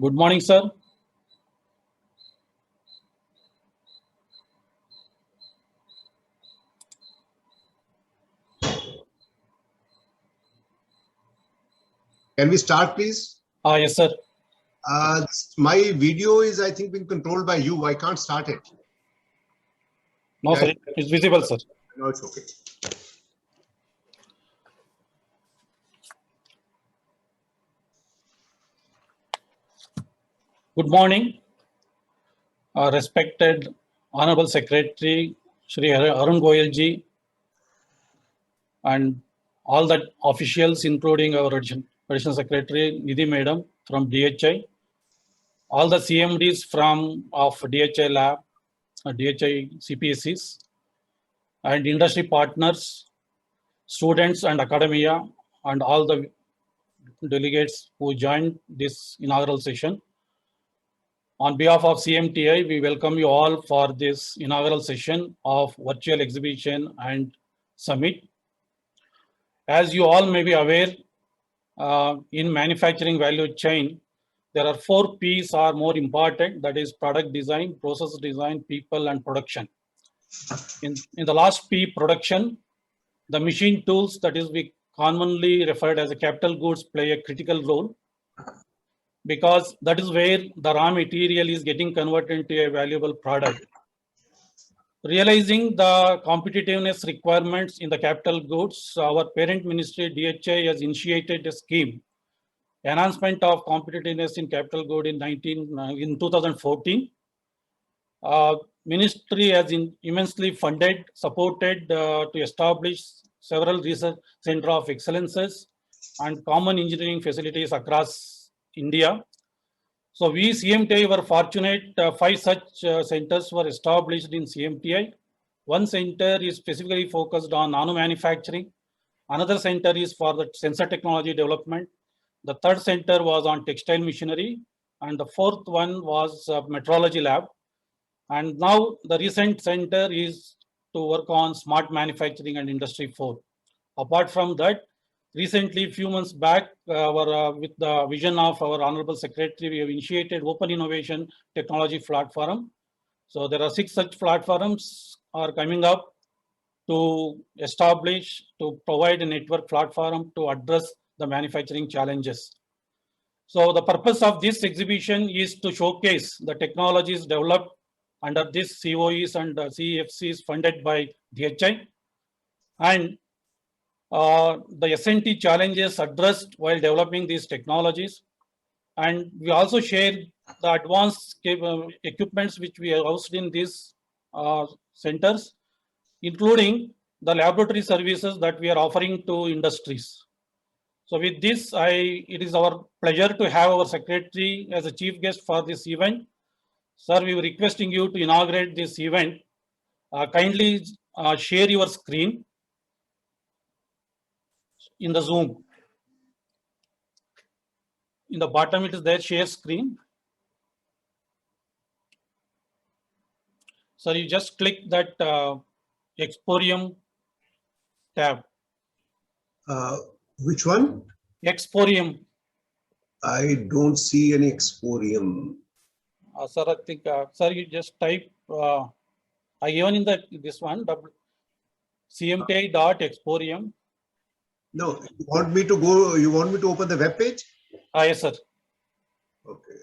Good morning, sir. Can we start, please? Yes, sir. My video is, I think, being controlled by you. I can't start it. No, sir. It's visible, sir. No, it's okay. Good morning, respected Honorable Secretary Shri Arun Goyal ji, and all the officials, including our Additional Secretary Nidhi Madam from DHI, all the CMDs of DHI Lab, DHI CPSCs, and industry partners, students and academia, and all the delegates who joined this inaugural session. On behalf of CMTI, we welcome you all for this inaugural session of virtual exhibition and summit. As you all may be aware, in manufacturing value chain, there are 4 P's are more important, that is product design, process design, people, and production. In the last P, production, the machine tools, that is we commonly referred as a capital goods, play a critical role, because that is where the raw material is getting converted into a valuable product. Realizing the competitiveness requirements in the capital goods, our parent ministry DHI has initiated a scheme, enhancement of competitiveness in capital good in 2014. Ministry has immensely funded, supported to establish several research center of excellences and common engineering facilities across India. So we CMTI were fortunate, 5 such centers were established in CMTI. One center is specifically focused on nano manufacturing. Another center is for the sensor technology development. The third center was on textile machinery. And the fourth one was metrology lab. And now the recent center is to work on smart manufacturing and industry 4. Apart from that, recently, few months back, with the vision of our Honorable Secretary, we have initiated Open Innovation Technology Platform. So there are 6 such platforms are coming up to establish, to provide a network platform to address the manufacturing challenges. So the purpose of this exhibition is to showcase the technologies developed under this COEs and CEFCs funded by DHI, and the S&T challenges addressed while developing these technologies. And we also share the advanced equipments which we have housed in these centers, including the laboratory services that we are offering to industries. So with this, it is our pleasure to have our secretary as a chief guest for this event. Sir, we were requesting you to inaugurate this event. Kindly share your screen in the Zoom. In the bottom, it is there, share screen. So you just click that Exporium tab. Which one? Exporium. I don't see any Exporium. Sir, I think, sir, you just type, I given in this one, cmti.exporium. No, you want me to open the web page? Yes, sir. Okay.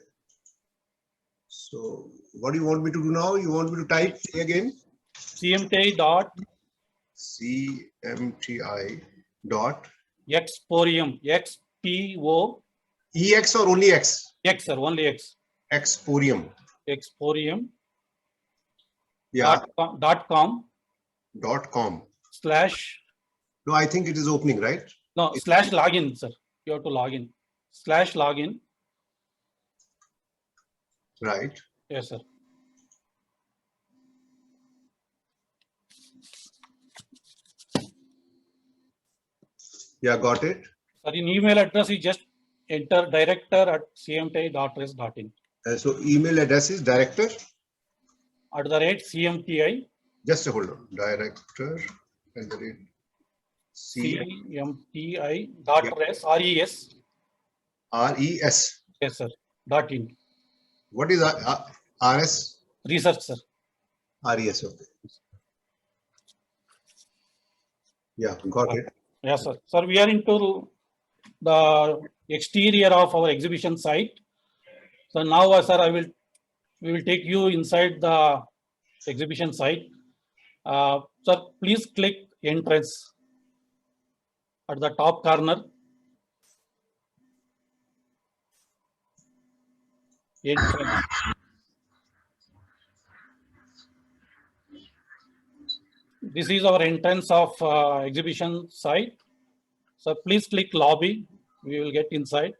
So what do you want me to do now? You want me to type again? cmti.exporium. XPO. EX or only X? X, sir, only X. Exporium. Exporium. Yeah. .com. .com. Slash. No, I think it is opening, right? No, slash login, sir. You have to log in. Slash login. Right. Yes, sir. Yeah, got it. Sir, in email address, you just enter director@cmti.res.in. So email address is director? @CMTI. Just hold on. Director CMTI.res. RES. RES. Yes, sir. .in. What is RS? Research, sir. RES, okay. Yeah, got it. Yes, sir. Sir, we are into the exterior of our exhibition site. So now, sir, we will take you inside the exhibition site. Sir, please click entrance at the top corner. Entrance. This is our entrance of exhibition site. So please click lobby. We will get inside.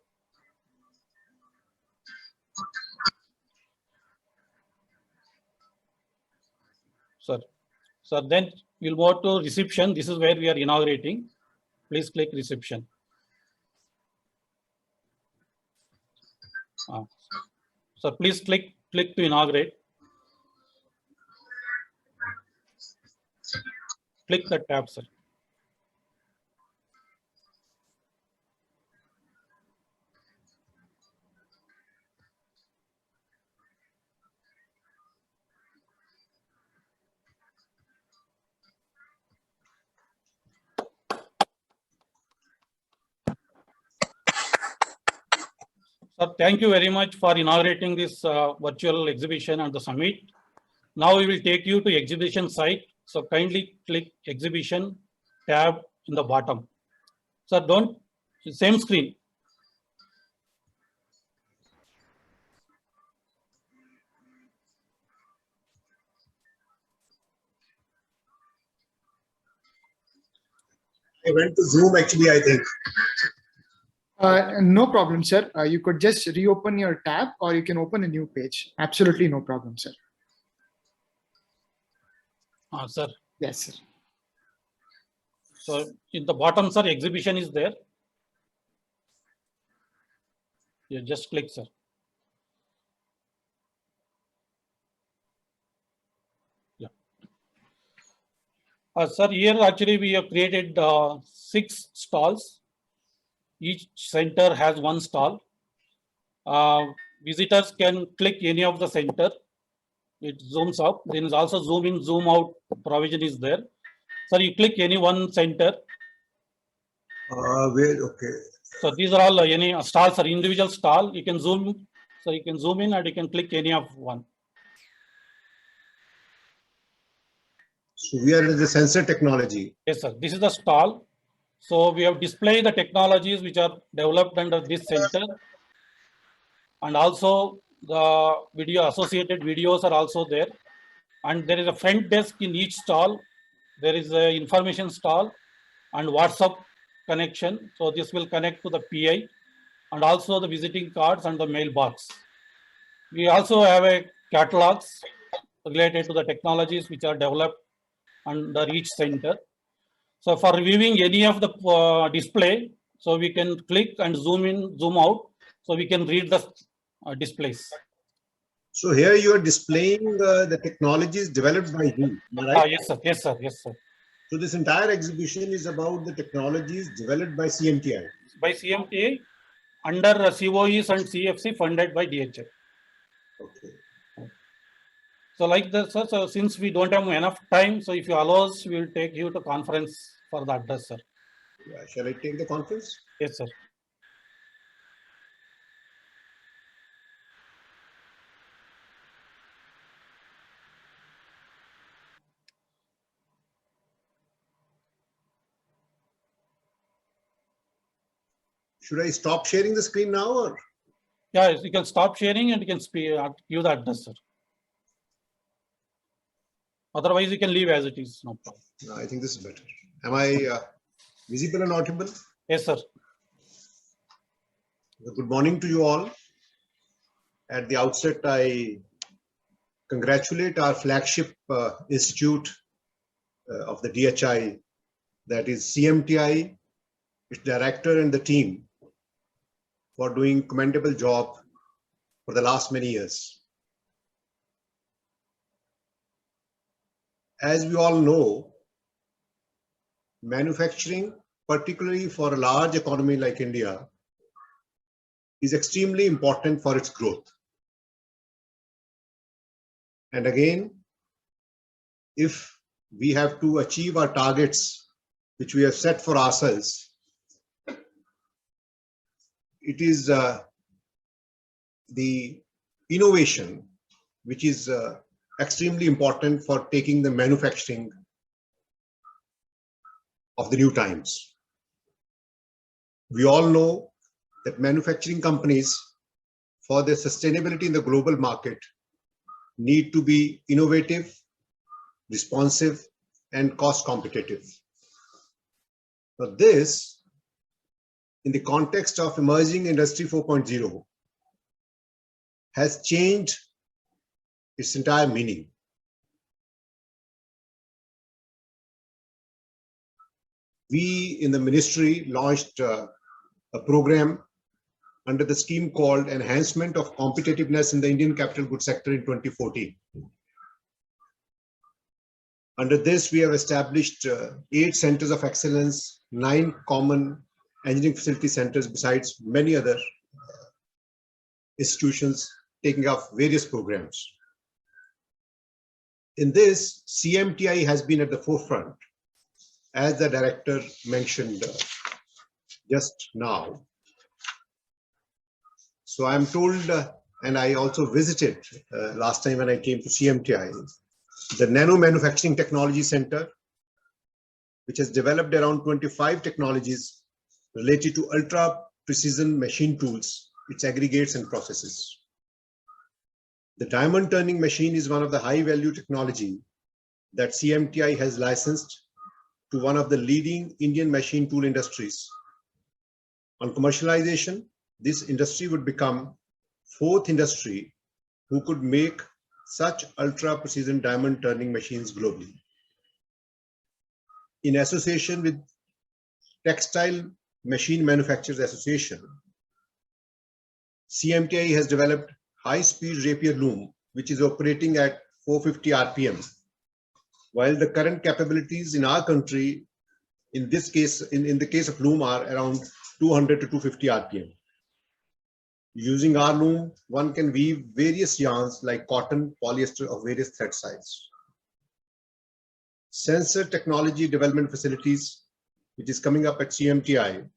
Sir, then we'll go to reception. This is where we are inaugurating. Please click reception. So please click to inaugurate. Click the tab, sir. Sir, thank you very much for inaugurating this virtual exhibition and the summit. Now we will take you to exhibition site. So kindly click exhibition tab in the bottom. Sir, same screen. I went to Zoom actually, I think. No problem, sir. You could just reopen your tab or you can open a new page. Absolutely no problem, sir. Sir. Yes, sir. So in the bottom, sir, exhibition is there. You just click, sir. Yeah. Sir, here actually we have created 6 stalls. Each center has 1 stall. Visitors can click any of the center. It zooms up. Then is also zoom in, zoom out provision is there. Sir, you click any one center. Where? Okay. So these are all any stalls or individual stall. You can zoom. So you can zoom in and you can click any of one. So we are in the sensor technology. Yes, sir. This is the stall. So we have displayed the technologies which are developed under this center. And also the associated videos are also there. And there is a front desk in each stall. There is a information stall and WhatsApp connection. So this will connect to the PI and also the visiting cards and the mailbox. We also have a catalogs related to the technologies which are developed under each center. So for reviewing any of the display, so we can click and zoom in, zoom out, so we can read the displays. So here you are displaying the technologies developed by you, right? Yes, sir. Yes, sir. Yes, sir. So this entire exhibition is about the technologies developed by CMTI. By CMTI under COEs and CFC funded by DHI. Okay. So like this, sir, so since we don't have enough time, so if you allow us, we will take you to conference for the address, sir. Yeah. Shall I take the conference? Yes, sir. Should I stop sharing the screen now or? Yeah, you can stop sharing and you can give the address, sir. Otherwise, you can leave as it is. No problem. No, I think this is better. Am I visible and audible? Yes, sir. Good morning to you all. At the outset, I congratulate our flagship institute of the DHI, that is CMTI, its director and the team, for doing commendable job for the last many years. As we all know, manufacturing, particularly for a large economy like India, is extremely important for its growth. And again, if we have to achieve our targets, which we have set for ourselves, it is the innovation which is extremely important for taking the manufacturing of the new times. We all know that manufacturing companies, for their sustainability in the global market, need to be innovative, responsive, and cost competitive. But this, in the context of emerging Industry 4.0, has changed its entire meaning. We in the ministry launched a program under the scheme called Enhancement of Competitiveness in the Indian Capital Goods Sector in 2014. Under this, we have established 8 centers of excellence, 9 common engineering facility centers, besides many other institutions taking up various programs. In this, CMTI has been at the forefront, as the director mentioned just now. So I'm told, and I also visited last time when I came to CMTI, the Nano Manufacturing Technology Center, which has developed around 25 technologies related to ultra precision machine tools, its aggregates and processes. The diamond turning machine is one of the high value technology that CMTI has licensed to one of the leading Indian machine tool industries. On commercialization, this industry would become 4th industry who could make such ultra precision diamond turning machines globally. In association with Textile Machine Manufacturers Association, CMTI has developed high-speed rapier loom, which is operating at 450 RPM, while the current capabilities in our country, in this case, in the case of loom, are around 200 to 250 RPM. Using our loom, one can weave various yarns like cotton, polyester of various thread sizes. Sensor technology development facilities, which is coming up at CMTI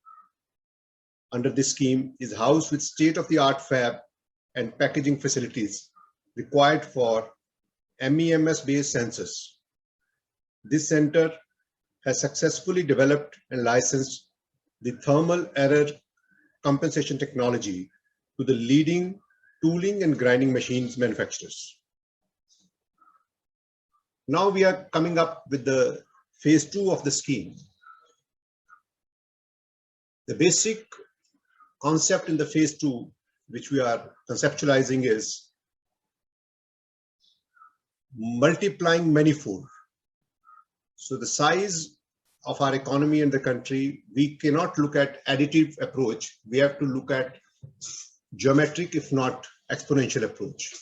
under this scheme, is housed with state-of-the-art fab and packaging facilities required for MEMS-based sensors. This center has successfully developed and licensed the thermal error compensation technology to the leading tooling and grinding machines manufacturers. Now we are coming up with the phase 2 of the scheme. The basic concept in the phase 2, which we are conceptualizing, is multiplying manifold. So the size of our economy and the country, we cannot look at additive approach. We have to look at geometric, if not exponential approach.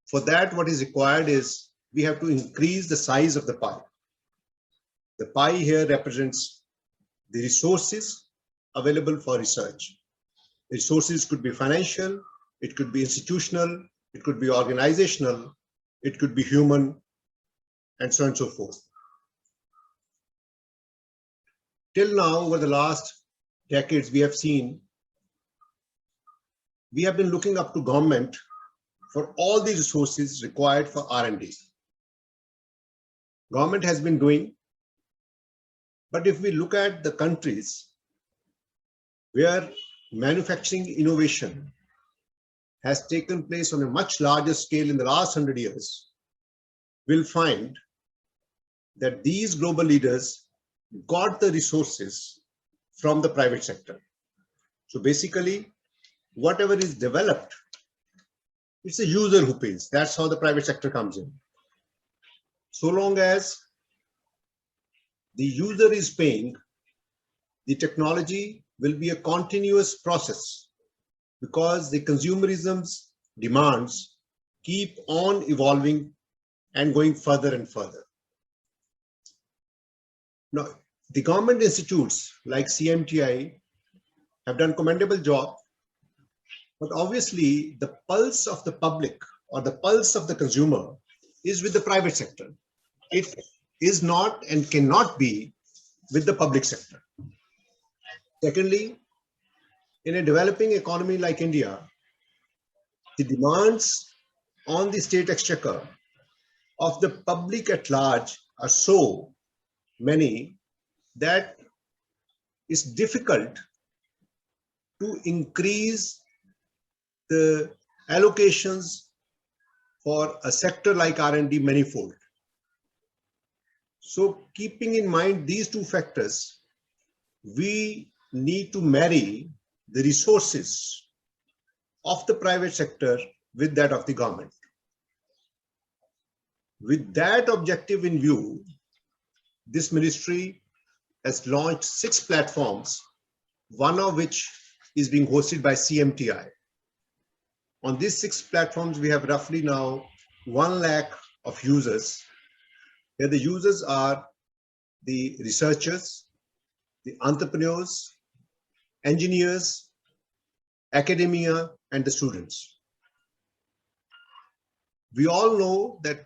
For that, what is required is we have to increase the size of the pie. The pie here represents the resources available for research. The resources could be financial, it could be institutional, it could be organizational, it could be human, and so on and so forth. Till now, over the last decades, we have seen, we have been looking up to government for all the resources required for R&D. Government has been doing, but if we look at the countries where manufacturing innovation has taken place on a much larger scale in the last 100 years, we'll find that these global leaders got the resources from the private sector. So basically, whatever is developed, it's a user who pays. That's how the private sector comes in. So long as the user is paying, the technology will be a continuous process, because the consumerism's demands keep on evolving and going further and further. Now, the government institutes like CMTI have done a commendable job But obviously, the pulse of the public or the pulse of the consumer is with the private sector. It is not and cannot be with the public sector. Secondly, in a developing economy like India, the demands on the state exchequer of the public at large are so many that it's difficult to increase the allocations for a sector like R&D manifold. So keeping in mind these two factors, we need to marry the resources of the private sector with that of the government. With that objective in view, this ministry has launched 6 platforms, one of which is being hosted by CMTI. On these 6 platforms, we have roughly now 1 lakh of users, where the users are the researchers, the entrepreneurs, engineers, academia, and the students. We all know that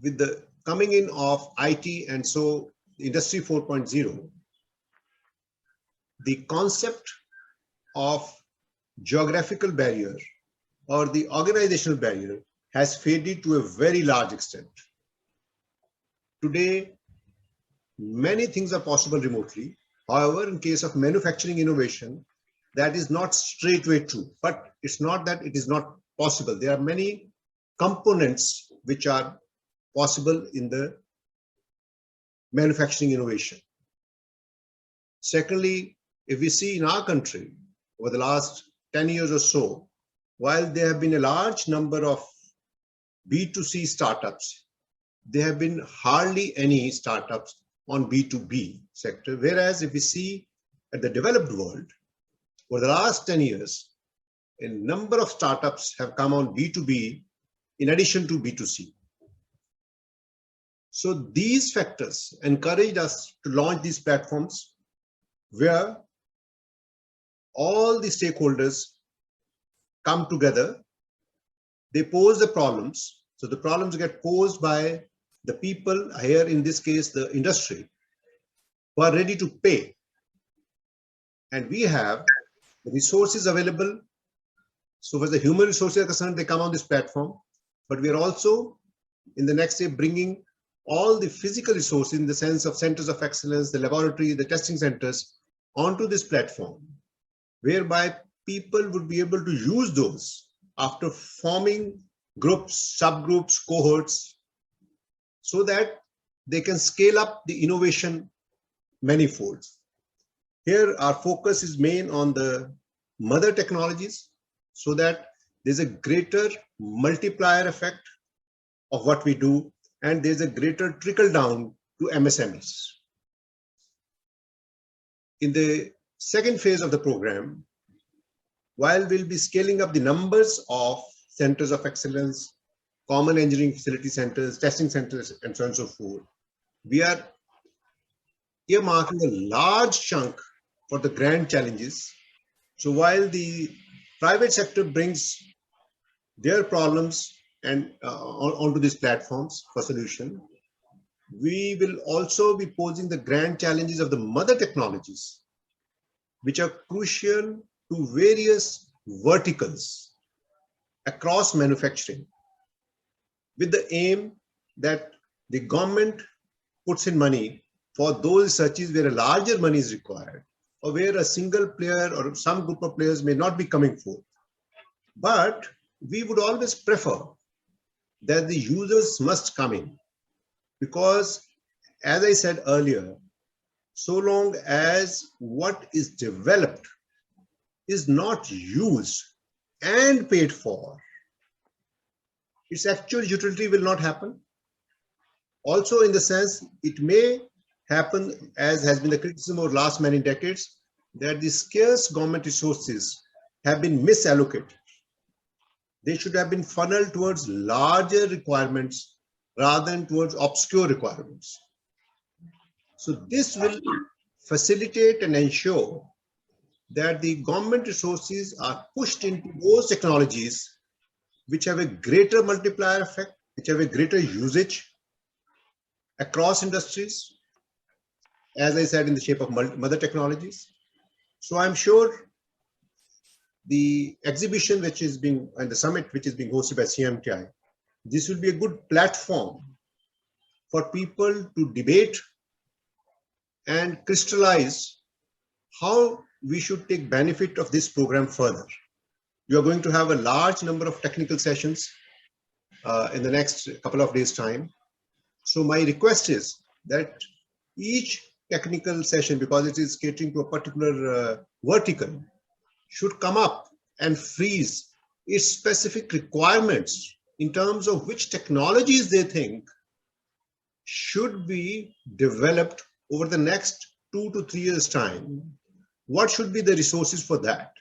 with the coming in of IT and so Industry 4.0, the concept of geographical barrier or the organizational barrier has faded to a very large extent. Today, many things are possible remotely. However, in case of manufacturing innovation, that is not straightway true, but it's not that it is not possible. There are many components which are possible in the manufacturing innovation. Secondly, if we see in our country over the last 10 years or so, while there have been a large number of B2C startups, there have been hardly any startups on B2B sector. Whereas if we see at the developed world, over the last 10 years, a number of startups have come on B2B in addition to B2C. So these factors encouraged us to launch these platforms where all the stakeholders come together, they pose the problems. So the problems get posed by the people here, in this case, the industry, who are ready to pay. And we have the resources available. So for the human resources are concerned, they come on this platform, but we are also in the next step bringing all the physical resources in the sense of centers of excellence, the laboratory, the testing centers onto this platform, whereby people would be able to use those after forming groups, subgroups, cohorts, so that they can scale up the innovation manifolds. Here, our focus is main on the mother technologies, so that there's a greater multiplier effect of what we do, and there's a greater trickle down to MSMEs. In the second phase of the program, while we'll be scaling up the numbers of centers of excellence, common engineering facility centers, testing centers, and so on and so forth, we are earmarking a large chunk for the grand challenges. So while the private sector brings their problems and onto these platforms for solution, we will also be posing the grand challenges of the mother technologies, which are crucial to various verticals across manufacturing, with the aim that the government puts in money for those researches where a larger money is required, or where a single player or some group of players may not be coming forth. But we would always prefer that the users must come in, because as I said earlier, so long as what is developed is not used and paid for, its actual utility will not happen. Also, in the sense, it may happen, as has been the criticism over the last many decades, that the scarce government resources have been misallocated. They should have been funneled towards larger requirements rather than towards obscure requirements. So this will facilitate and ensure that the government resources are pushed into those technologies which have a greater multiplier effect, which have a greater usage across industries, as I said, in the shape of mother technologies. So I'm sure the exhibition which is being, and the summit which is being hosted by CMTI, this will be a good platform for people to debate and crystallize how we should take benefit of this program further. You are going to have a large number of technical sessions in the next couple of days' time. So my request is that each technical session, because it is catering to a particular vertical, should come up and freeze its specific requirements in terms of which technologies they think should be developed over the next 2 to 3 years' time. What should be the resources for that?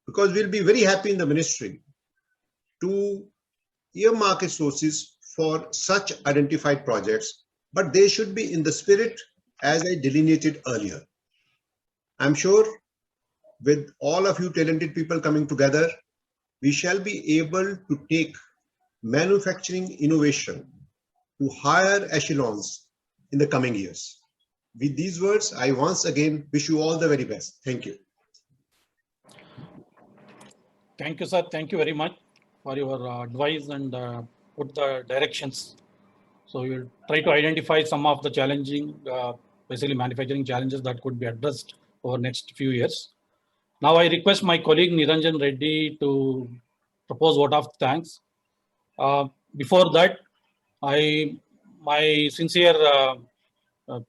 Because we'll be very happy in the ministry to earmark resources for such identified projects, but they should be in the spirit as I delineated earlier. I'm sure with all of you talented people coming together, we shall be able to take manufacturing innovation to higher echelons in the coming years. With these words, I once again wish you all the very best. Thank you. Thank you, sir. Thank you very much for your advice and put the directions. So you'll try to identify some of the challenging, basically manufacturing challenges that could be addressed over next few years. Now I request my colleague Niranjan Reddy to propose vote of thanks. Before that, my sincere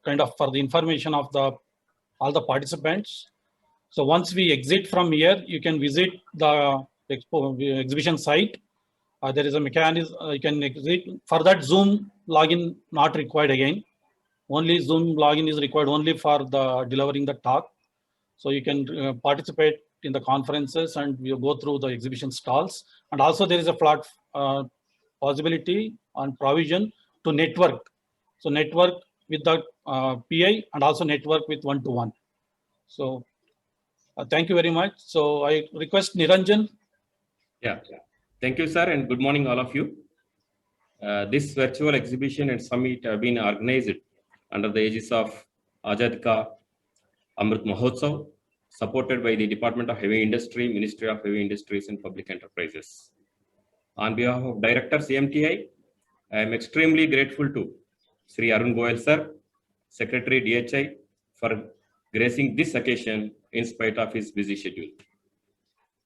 kind of for the information of all the participants. So once we exit from here, you can visit the exhibition site. There is a mechanism you can exit. For that, Zoom login not required again. Only Zoom login is required only for the delivering the talk. So you can participate in the conferences and you go through the exhibition stalls. And also there is a flat possibility and provision to network. So network with the PI and also network with one-to-one. So thank you very much. So I request Niranjan. Yeah, thank you, sir, and good morning, all of you. This virtual exhibition and summit have been organized under the aegis of Azad Ka Amrit Mahotsav, supported by the Department of Heavy Industry, Ministry of Heavy Industries and Public Enterprises. On behalf of Director CMTI, I am extremely grateful to Sri Arun Goyal sir, Secretary DHI, for gracing this occasion in spite of his busy schedule.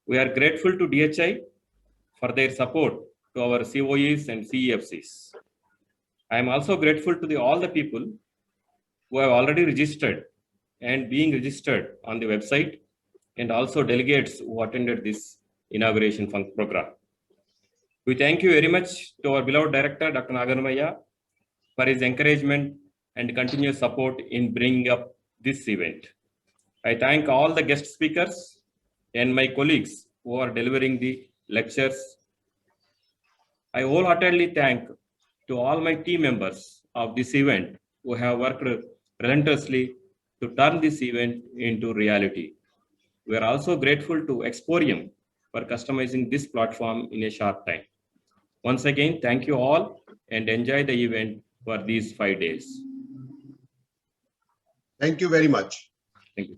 We are grateful to DHI for their support to our COEs and CEFCs. I am also grateful to all the people who have already registered and being registered on the website, and also delegates who attended this inauguration program. We thank you very much to our beloved director, Dr. Naganamaya, for his encouragement and continuous support in bringing up this event. I thank all the guest speakers and my colleagues who are delivering the lectures. I wholeheartedly thank to all my team members of this event who have worked relentlessly to turn this event into reality. We are also grateful to Exporium for customizing this platform in a short time. Once again, thank you all and enjoy the event for these 5 days. Thank you very much. Thank you.